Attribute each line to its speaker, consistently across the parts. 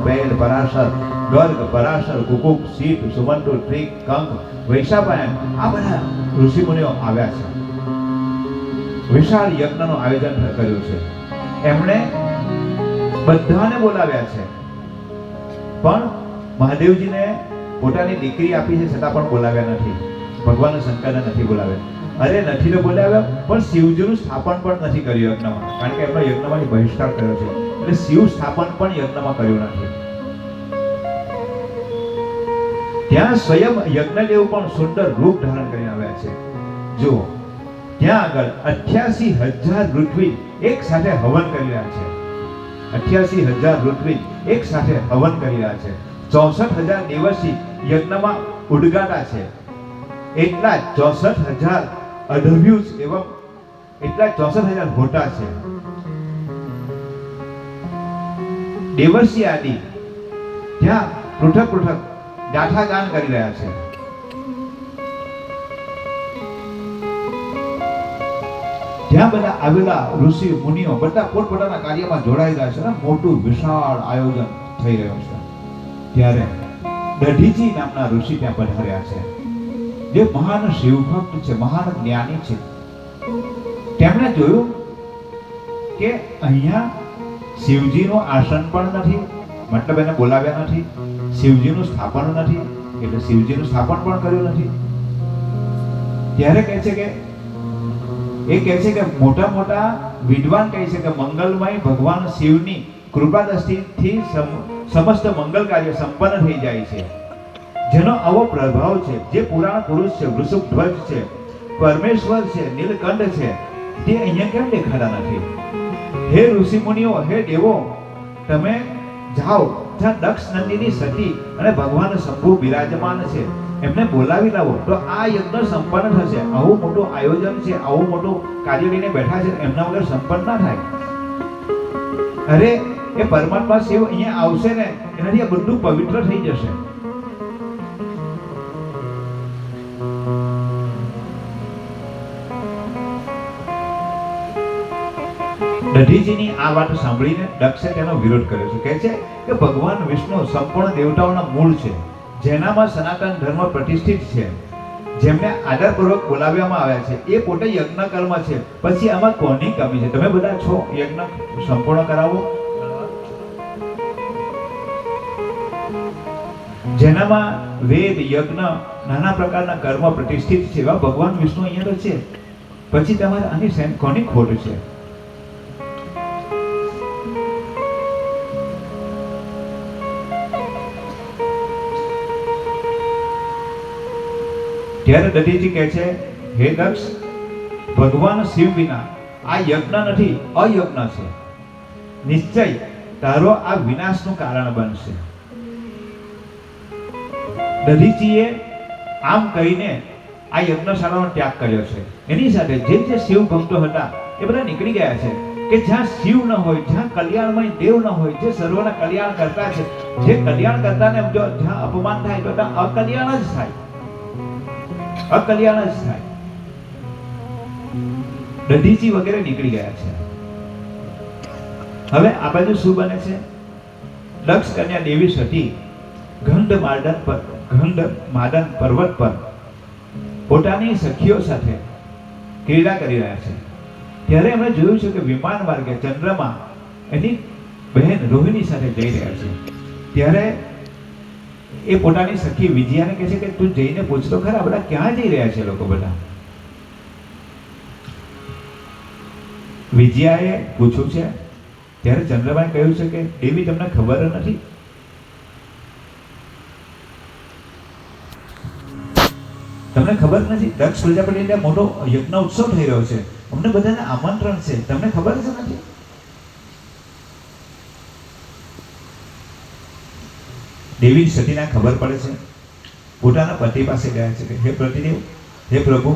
Speaker 1: બેલ, પરાશર, ગર્ગ, પરાશર, કુકુક, સીપ, સુમંતુ, trick, કંક, વૈશાપાયન આ બધા ઋષિ મુનિઓ આવ્યા છે. વિશાળ યજ્ઞનું આયોજન કર્યું છે. એમણે બધાને બોલાવ્યા છે, પણ મહાદેવજીને પોતાની દીકરી આપી છે છતાં પણ બોલાવ્યા નથી. ભગવાન શંકરને નથી બોલાવ્યા. અરે નથી તો બોલાવ્યા, પણ શિવજીનું સ્થાપન પણ નથી કર્યું યજ્ઞમાં, કારણ કે એમનો યજ્ઞમાં બહિષ્કાર કર્યો છે. એટલે શિવ સ્થાપન પણ યજ્ઞમાં કર્યું નથી. ત્યાં સ્વયં યજ્ઞદેવ પણ સુંદર રૂપ ધારણ કરીને આવ્યા છે. જુઓ, ત્યાં આગળ 88,000 ઋત્વિજ એક સાથે હવન કરી રહ્યા છે. 88,000 ઋત્વિજ એક સાથે હવન કરી રહ્યા છે. 64,000 દેવર્ષિ યજ્ઞમાં ઉદગાતા છે. એટલા 64,000 અઢવ્યુસ એવં એટલા 64,000 હોટા છે. દેવર્ષિ આદિ ત્યાં પૃથક પૃથક ગાથા ગાન કરી રહ્યા છે. ત્યાં બધા આવેલા ઋષિ મુનિઓ બધા પોતપોતાના કાર્યમાં જોડાઈ ગયા છે. મોટું વિશાળ આયોજન થઈ રહ્યું છે. ત્યારે દધીચી નામના ઋષિ ત્યાં પધાર્યા છે, જે મહાન શિવભક્ત છે, મહાન જ્ઞાની છે. તેમણે જોયું કે અહીંયા શિવજીનું આસન પણ નથી, મતલબ એને બોલાવ્યા નથી. શિવજીનું સ્થાપન નથી, એટલે શિવજીનું સ્થાપન પણ કર્યું નથી. ત્યારે કહે છે કે મોટા મોટા વિદ્વાન કહે છે કે મંગલમય ભગવાન શિવની કૃપા દ્રષ્ટિથી સમસ્ત મંગલ કાર્ય સંપન્ન થઈ જાય છે. જેનો આવો પ્રભાવ છે, જે પુરાણ પુરુષ છે, વૃષભધ્વજ છે, પરમેશ્વર છે, નીલકંઠ છે, તે અહીંયા કેમ દેખાતા નથી? હે ઋષિ મુનિઓ, હે દેવો, તમે જાઓ જ્યાં દક્ષ નંદીની સતી અને ભગવાન શંભુ બિરાજમાન છે, એમને બોલાવી લાવો તો આ યજ્ઞ સંપન્ન થશે. આવું મોટું આયોજન છે, આવું મોટું કાર્ય લઈને બેઠા છે, એમના વગર સંપન્ન ના થાય. અરે એ પરમાત્મા શિવ અહીંયા આવશે ને, એનાથી આ બધું પવિત્ર થઈ જશે. દધીજીની આ વાત સાંભળીને દક્ષે તેનો વિરોધ કર્યો છે. કહે છે કે ભગવાન વિષ્ણુ સંપૂર્ણ દેવતાઓના મૂળ છે, જેનામાં સનાતન ધર્મ પ્રતિષ્ઠિત છે, જેમને આદરપૂર્વક બોલાવવામાં આવ્યા છે, એ પોતે યજ્ઞ કર્મ છે. પછી આમાં કોની કમી છે? તમે બધા છો, યજ્ઞ સંપૂર્ણ કરાવો. જેનામાં વેદ, યજ્ઞ, નાના પ્રકારના કર્મ પ્રતિષ્ઠિત છે, એવા ભગવાન વિષ્ણુ અહીંયા તો છે. પછી તમારે આની કોની ખોટ છે? ત્યારે દધીજી કહે છે, હે દક્ષ, ભગવાન શિવ વિના આ યજ્ઞ નથી, અયજ્ઞ છે. નિશ્ચય તારો આ વિનાશનું કારણ બનશે. દધીજીએ આમ કહીને આ યજ્ઞશાળાનો ત્યાગ કર્યો છે. એની સાથે જે શિવ ભક્તો હતા એ બધા નીકળી ગયા છે. કે જ્યાં શિવ ન હોય, જ્યાં કલ્યાણમય દેવ ન હોય, જે સર્વના કલ્યાણ કરતા છે, જે કલ્યાણ કરતાને જો જ્યાં અપમાન થાય તો ત્યાં અકલ્યાણ જ થાય, અકલ્યાણ જ થાય. દધીજી વગેરે નીકળી ગયા છે. હવે આ બાજુ શું બને છે? દક્ષ કન્યા દેવી સતી ગંધમાદન પર્વત પર પોતાની સખીઓ સાથે ક્રીડા કરી રહ્યા છે. ત્યારે એમણે જોયું છે કે વિમાન માર્ગે ચંદ્રમાં એની બહેન રોહિણી સાથે જઈ રહ્યા છે. ત્યારે એ પોતાની સખી વિજયાને કહે છે કે તું જઈને પૂછ તો ખરા, બધા ક્યાં જઈ રહ્યા છે લોકો બધા? વિજયાએ પૂછ્યું છે. ત્યારે ચંદ્રમાએ કહ્યું છે કે દેવી, તમને ખબર નથી? તમને ખબર નથી? દક્ષ પ્રજાપતિને મોટો યજ્ઞ ઉત્સવ થઈ રહ્યો છે, અમને બધાને આમંત્રણ છે, તમને ખબર જ નથી? દેવી સતીને ખબર પડે છે. પોતાના પતિ પાસે ગયા છે કે હે પતિદેવ, હે પ્રભુ,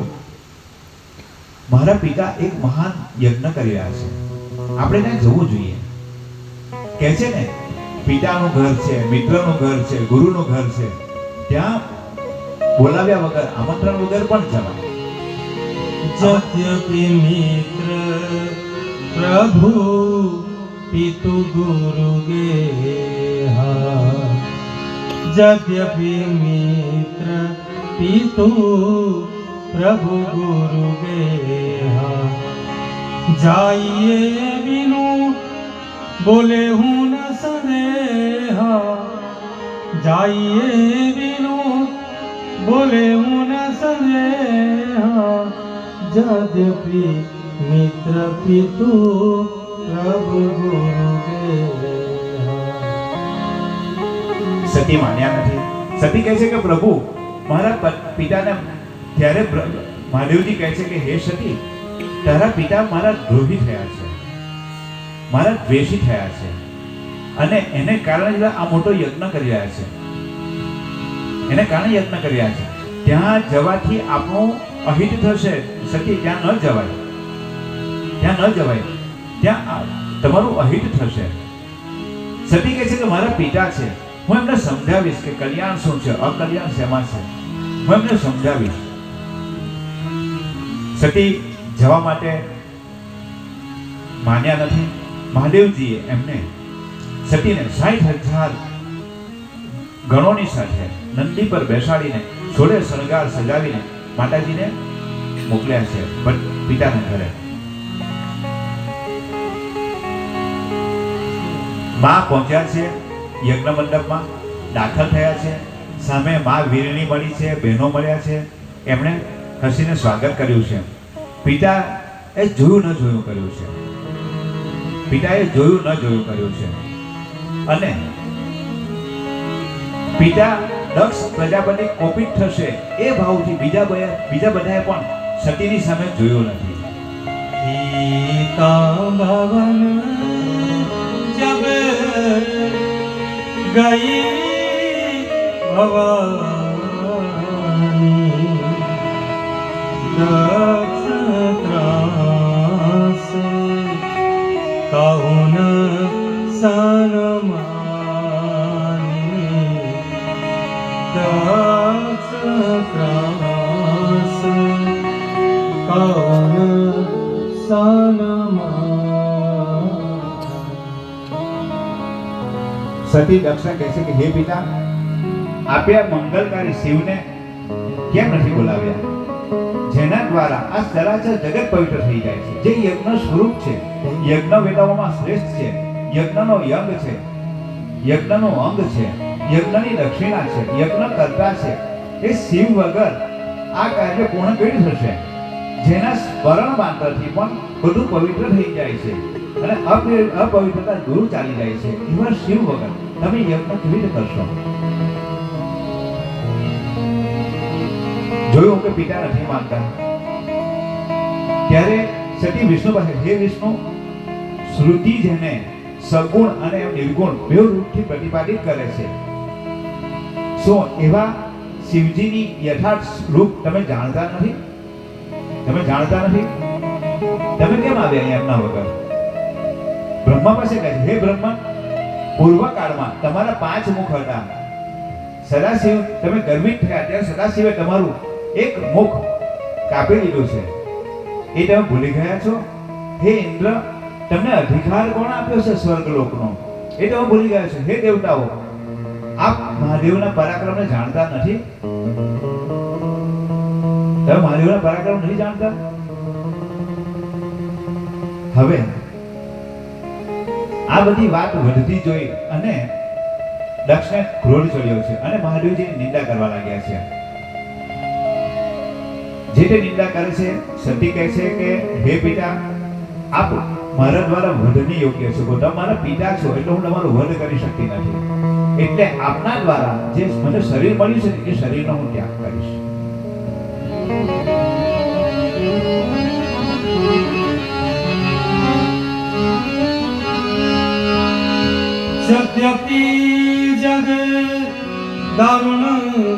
Speaker 1: મારા પિતા એક મહાન યજ્ઞ કરી રહ્યા છે, આપણે ત્યાં જવું જોઈએ. કહે છે ને, પિતાનું ઘર છે, મિત્રનું ઘર છે, ગુરુનું ઘર છે, ત્યાં બોલાવ્યા વગર, આમંત્રણ વગર પણ જવાય.
Speaker 2: સત્યપિ મિત્ર પ્રભુ પિતુ ગુરુ ગે यद्यपि मित्र पितु प्रभु गुरु गेहा जाइए बिनु बोले हूँ न संदेहा जाइए बिनु बोले हूँ न संदेहा यद्यपि मित्र पितु प्रभु गुरु गेहा।
Speaker 1: સતી માન્યા નથી. સતી કહે છે કે પ્રભુ મારા પિતાને, ત્યારે મહાદેવજી કહે છે કે હે સતી, તારા પિતા મારા દ્રોહી થયા છે, મારા દ્વેષી થયા છે, અને એને કારણે આ મોટો યજ્ઞ કરી રહ્યા છે, એને કારણે યજ્ઞ કરી રહ્યા છે. ત્યાં જવાથી આપણું અહિત થશે. સતી ત્યાં ન જવાય, ત્યાં ન જવાય, ત્યાં તમારું અહિત થશે. સતી કહે છે કે મારા પિતા છે, હું એમને સમજાવીશ કે કલ્યાણ શું છે, અકલ્યાણ શેમાં છે, હું એમને સમજાવીશ. સતી જવા માટે માન્યા નથી. મહાદેવજીએ એમને સતીને 60,000 ગણોની સાથે નંદી પર બેસાડીને જોડે શણગાર સજાવીને માતાજીને મોકલ્યા છે પિતાના ઘરે. માં પહોંચ્યા છે યજ્ઞ મંડપમાં, દાખલ થયા છે. સામે માં વીરણી મળી છે, બહેનો મળ્યા છે, એમણે હસીને સ્વાગત કર્યું છે. પિતા એ જોયું ન જોયું કર્યું છે, પિતાએ જોયું ન જોયું કર્યું છે. અને પિતા દક્ષ પ્રજાપતિ કોપિત થશે એ ભાવથી બીજા બધાએ પણ સતીની સામે જોયું નથી.
Speaker 2: સીતા ભવન જબ ગઈ ભવાની દક્ષ ત્રાસ કહુન સનમાની દક્ષ ત્રાસ કહુન
Speaker 1: સતી દક્ષને કહે છે કે હે પિતા, આપે આ મંગલકારી શિવને કેમ નથી બોલાવ્યા, જેના દ્વારા આ ચરાચર જગત પવિત્ર થઈ જાય છે, જે યજ્ઞ સ્વરૂપ છે, યજ્ઞ વેદાઓમાં શ્રેષ્ઠ છે, યજ્ઞનો યંગ છે, યજ્ઞનો અંગ છે, યજ્ઞની દક્ષિણા છે, યજ્ઞ કરતા છે. એ શિવ વગર આ કાર્ય પૂર્ણ કેવી થશે? જેના સ્મરણ માત્રથી પણ બધું પવિત્ર થઈ જાય છે અને અપવિત્રતા દૂર ચાલી જાય છે. એવા શિવ વગર તમે યજ્ઞ કેવી રીતે કરશો? જોયું કે પિતા નથી માનતા. ત્યારે સતી વિષ્ણુ પાસે, હે વિષ્ણુ, શ્રુતિ જેને સગુણ અને નિર્ગુણ બે રૂપથી પ્રતિપાદિત કરે છે, શું એવા શિવજીની યથાર્થ રૂપ તમે જાણતા નથી? તમે જાણતા નથી? તમે કેમ આવ્યા અહીંયા એમના વગર? બ્રહ્મા પાસે કહે, હે બ્રહ્મા, પૂર્વકાળમાં તમારા 5 મુખ હતા. સદાશિવ તમે ગર્વિત થયા ત્યારે સદાશિવે તમારું એક મુખ કાપી દીધું છે. એ તમે ભૂલી ગયા છો? હે ઇન્દ્ર, તમને અધિકાર કોણ આપ્યો છે સ્વર્ગલોકનો? એ તમે ભૂલી ગયા છો. હે દેવતાઓ, આપ મહાદેવના પરાક્રમને જાણતા નથી? તમે મહાદેવના પરાક્રમ નથી જાણતા? હવે આ બધી વાત વધતી જોઈ અને દક્ષને ક્રોધ ચડ્યો છે અને મહાદેવજીની નિંદા કરવા લાગ્યા છે. જે તે નિંદા કરે છે, સતી કહે છે કે હે પિતા, આપ મારા દ્વારા વધની યોગ્ય છો. તમે મારા પિતા છો એટલે હું તમારો વધ કરી શકતી નથી. એટલે આપના દ્વારા જે મને શરીર મળ્યું છે એ શરીરનો હું ત્યાગ કરીશ.
Speaker 2: यद्यपि जग दारुण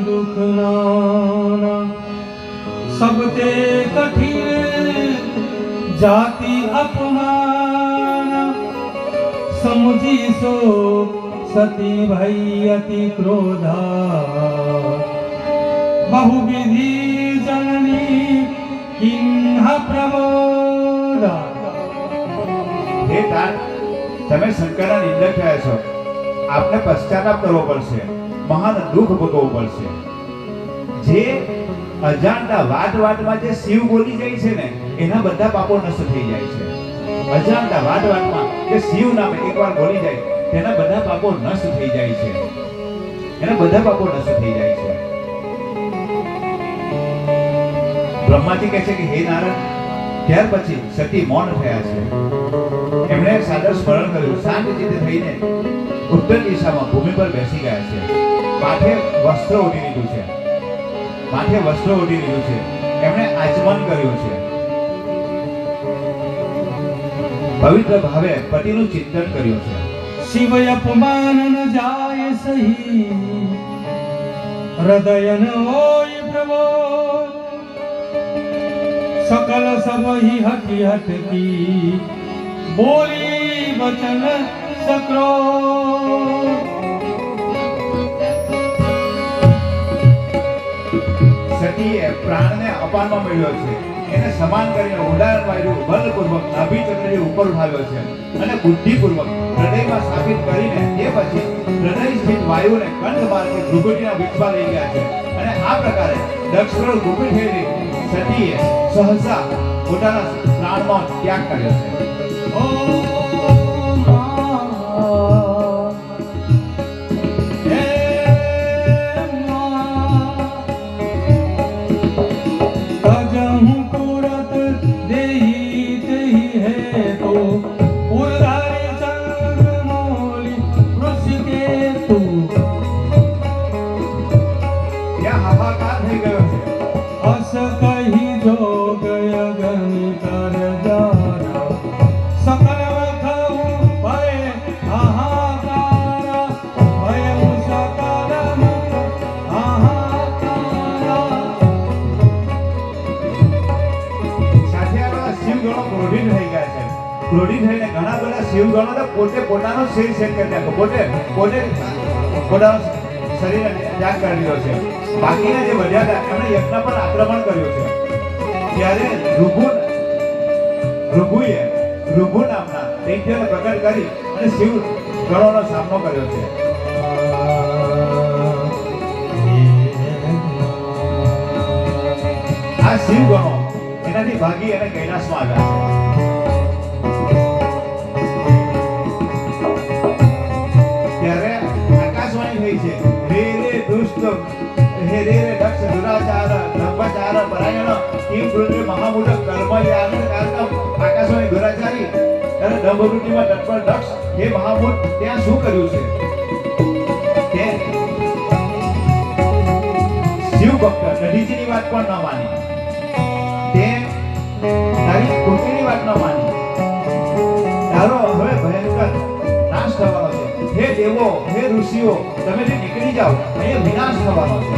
Speaker 2: दुख नाना सबते कठिन जाति अपमाना समुझी सो सती भई अति क्रोधा बहुविधि जननी किन्ह प्रबोधा.
Speaker 1: હે તાર, તમે શંકરના નિંદક થયા છો. આપને પશ્ચાતાપ કરવો પડશે. મહાન દુઃખ ભોગવવું પડશે. જે અજાણતા વાતમાં જે શિવ બોલી જાય છે ને એના બધા પાપો નષ્ટ થઈ જાય છે. અજાણતા વાતમાં જે શિવ નામે એકવાર બોલી જાય તેના બધા પાપો નષ્ટ થઈ જાય છે. એના બધા પાપો નષ્ટ થઈ જાય છે. બ્રહ્માજી કહે છે કે હે નારાયણ, ત્યાર પછી સતી મૌન થયા છે. એમણે સાદર સ્મરણ કર્યું, શાંત ચિત્તે થઈને ઉત્તર દિશામાં ભૂમિ પર બેસી ગયા છે. માથે વસ્ત્ર ઓઢી લીધું છે. એમણે આચમન કર્યું છે. પવિત્ર ભાવે પતિનું ચિંતન કર્યું છે.
Speaker 2: शिव अपमान न जाय सही, हृदय न होय प्रभो, सकल सब ही हठी हठ की, बोली वचन सक्रो.
Speaker 1: સતીએ પ્રાણને અપાનમાં મળ્યો છે. એને સમાન કરીને ઉડાન વાળ્યું, બલપૂર્વક નાભી ચક્રને ઉપર ઉઠાવ્યો છે અને બુદ્ધિપૂર્વક હૃદયમાં સ્થાપિત કરીને તે પછી હૃદય સ્થિત વાયુને કંઠ માર્ગે ભૃગુટીના વિચમાં લઈ ગયા છે. અને આ પ્રકારે દક્ષિણ ભૂમિ થયેલી સતીએ સહસા પોતાના પ્રાણનો ત્યાગ કર્યો છે. ક્રોધિત થઈને ઘણા બધા શિવગણો તો પોતે પોતાનો શરીર સેટ કરી નાખ્યો, પોતે પોતાનો શરીર ત્યાગ કરી દીધો છે. બાકીના જે વધ્યા હતા એમણે યજ્ઞ પર આક્રમણ કર્યું છે. ત્યારે ભૃગુ નામના દૈત્યને પ્રકટ કરી અને શિવ ગણોનો સામનો કર્યો છે. આ શિવ ગણો એનાથી ભાગી અને કૈલાસમાં આવ્યા છે. હે રે દક્ષ દુરાચાર બ્રહ્મચાર પરાયણ કિમ કૃત્ય મહામૂઢ કર્મયાન કારકમ. આકાશવાણી દુરાચારી અને દંભવૃત્તિમાં તત્પર દક્ષ, હે મહામૂઢ, ત્યાં શું કર્યું છે? તે શિવ ભક્ત દધીજીની વાત પણ ન માની, તે તારી કૃતિની વાત ન માની. તારો હવે ભયંકર નાશ થવાનો છે. હે દેવો, હે ઋષિઓ, તમે જે નીકળી જાઓ, અહીંયા વિનાશ થવાનો છે.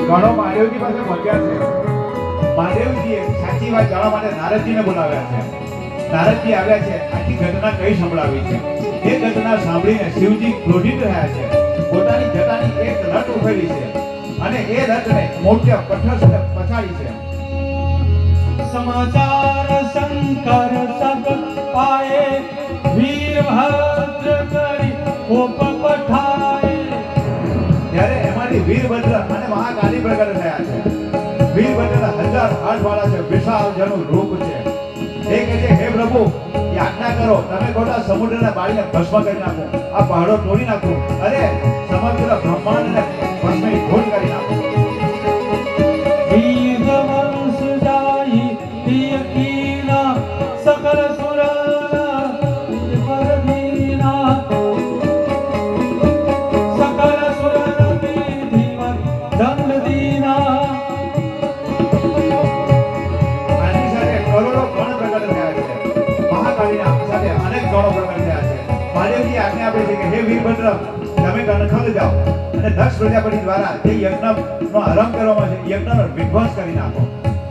Speaker 1: ઘણો મહાદેવજી પાસે પહોંચ્યા છે. મહાદેવજીએ સાચી વાત જાણવા માટે નારદજીને બોલાવ્યા છે. નારદજી આવ્યા છે, આખી ઘટના કઈ સંભળાવી છે. એ ઘટના સાંભળીને શિવજી ક્રોધિત રહ્યા છે. પોતાની જટાની એક રટ ઉભેલી છે અને એ રટને મોટા પથ્થર સાથે પછાડી છે.
Speaker 2: समाचार शंकर सब पाए, वीरभद्र करी कोप पठाए.
Speaker 1: ત્યારે એમાંથી વીરભદ્ર અને મહાકાલી પ્રગટ થયા છે. વીરભદ્ર 1000 હાથ વાળા છે, વિશાળ જેનું રૂપ છે. એ કહે છે, હે પ્રભુ, આજ્ઞા કરો, તમે ખોટા સમુદ્રના બાળીને ભસ્મ કરી નાખો, આ પહાડો તોડી નાખો, અરે સમગ્ર બ્રહ્માંડને ભસ્મીભૂત કરી નાખો.
Speaker 2: सकल सुर पर दीना, सकल सुर धीमत दंड दीना.
Speaker 1: આની સાથે કરોડો ગણ પ્રગટ થયા છે. હરિભદ્ર તમે કણખલ જાઓ અને દક્ષ પ્રજાપતિ દ્વારા જે યજ્ઞનો આરંભ કરવામાં છે યજ્ઞનો વિધ્વંસ કરી નાખો.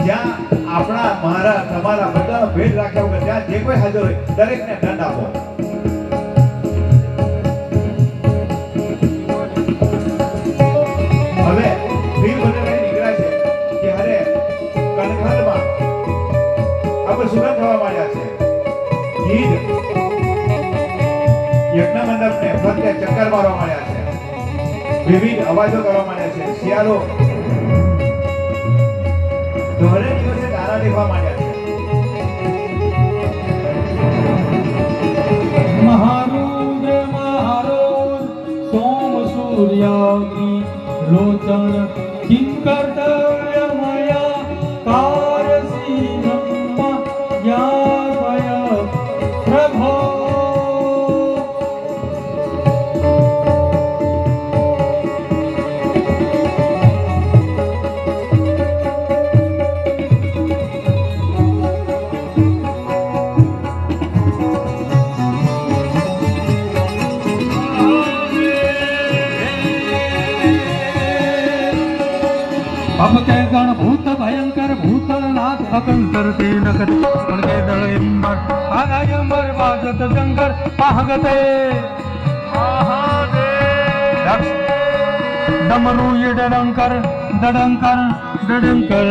Speaker 1: જ્યાં આપણા મહારાજ તમારા બધાનો ભેદ રાખ્યા વગર ત્યાં જે કોઈ હાજર હોય દરેકને દંડ આપો. હવે વીરભદ્ર નીકળ્યા છે કે હરે કણખલમાં આપણે સુગંધ થવા માંડ્યા છે. ગીધ યજ્ઞ મંડપને ફરતે ચક્કર મારવા માંડ્યા છે. વિવિધ અવાજો કરવા માંડ્યા છે. શિયાળો દોહરે દિવસે તારા દેખવા માંડ્યા છે.
Speaker 2: મહારુદ્ર મહારુદ્ર સોમ સૂર્યાગ્નિ લોચન કિંકર્તવ્ય મયા કારસી બ્રહ્મા જ્ઞાપય પ્રભો. अब के गण भूत भयंकर भूतलनाथ अकंकर ते नगत पण के दल इंबर आगायंबर बाजत जंकर पाहगते महादेव डमरू ये डडंकर डडंकर डडंकर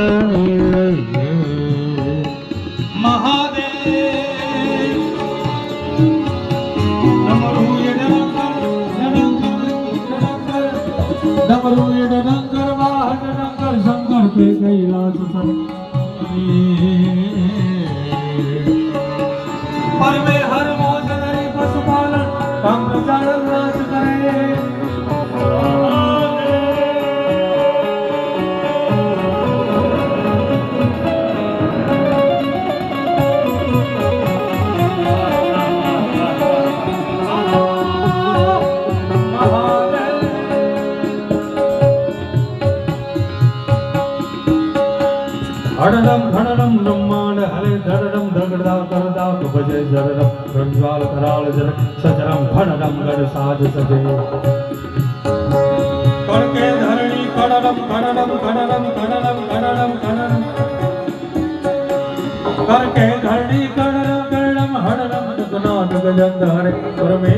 Speaker 2: महादेव डमरू ये डडंकर डडंकर डडंकर डमरू ये डडंकर वाह डडंकर शंकर पे कैलाश सर पर में हर मोज नहीं पशुपालन हम प्रचार नाच करे. हडडम घडडम ब्रह्मांड हले धडडम धगड़ा करदा भजे जरडम रंजवाल कराल जर सजरम घडडम गड साज सजे कड़के धरणी कड़डम कड़डम कड़डम कड़डम कड़डम कड़डम करके धरणी कड़डम कड़डम हडडम जगन्नाथ गजंदर परमे